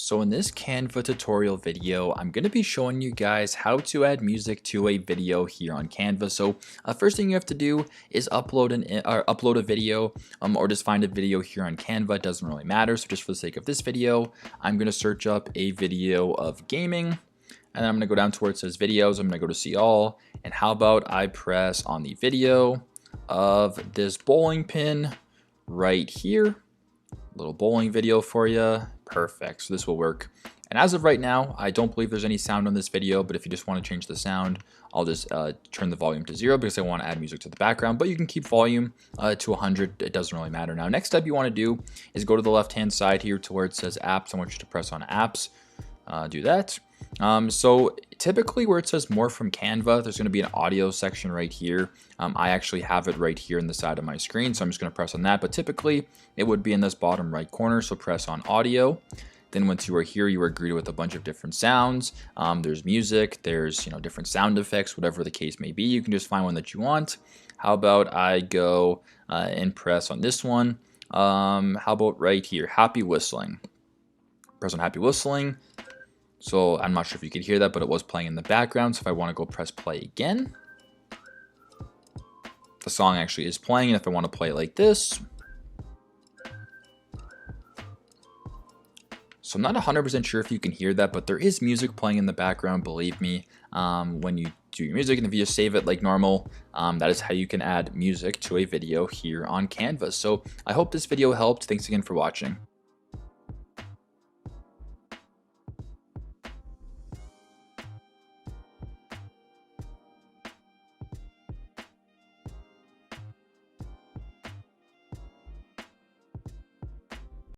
So in this Canva tutorial video, I'm going to be showing you guys how to add music to a video here on Canva. So first thing you have to do is upload a video or just find a video here on Canva. It doesn't really matter. So just for the sake of this video, I'm going to search up a video of gaming. And I'm going to go down to where it says videos. I'm going to go to see all. And how about I press on the video of this bowling pin right here. Little bowling video for you. Perfect. So this will work. And as of right now, I don't believe there's any sound on this video, but if you just want to change the sound, I'll just turn the volume to 0 because I want to add music to the background, but you can keep volume to 100. It doesn't really matter. Now, next step you want to do is go to the left-hand side here to where it says apps. I want you to press on apps. Do that. So typically where it says more from Canva, there's going to be an audio section right here. I actually have it right here in the side of my screen, so I'm just going to press on that, but typically it would be in this bottom right corner. So press on audio. Then once you are here, you are greeted with a bunch of different sounds. There's music, there's different sound effects, whatever the case may be. You can just find one that you want. How about I go and press on this one? How about right here, happy whistling. Press on happy whistling. So I'm not sure if you could hear that, but it was playing in the background. So if I want to go press play again, the song actually is playing. And if I want to play it like this, so I'm not 100% sure if you can hear that, but there is music playing in the background, believe me, when you do your music. And if you just save it like normal, that is how you can add music to a video here on Canva. So I hope this video helped. Thanks again for watching.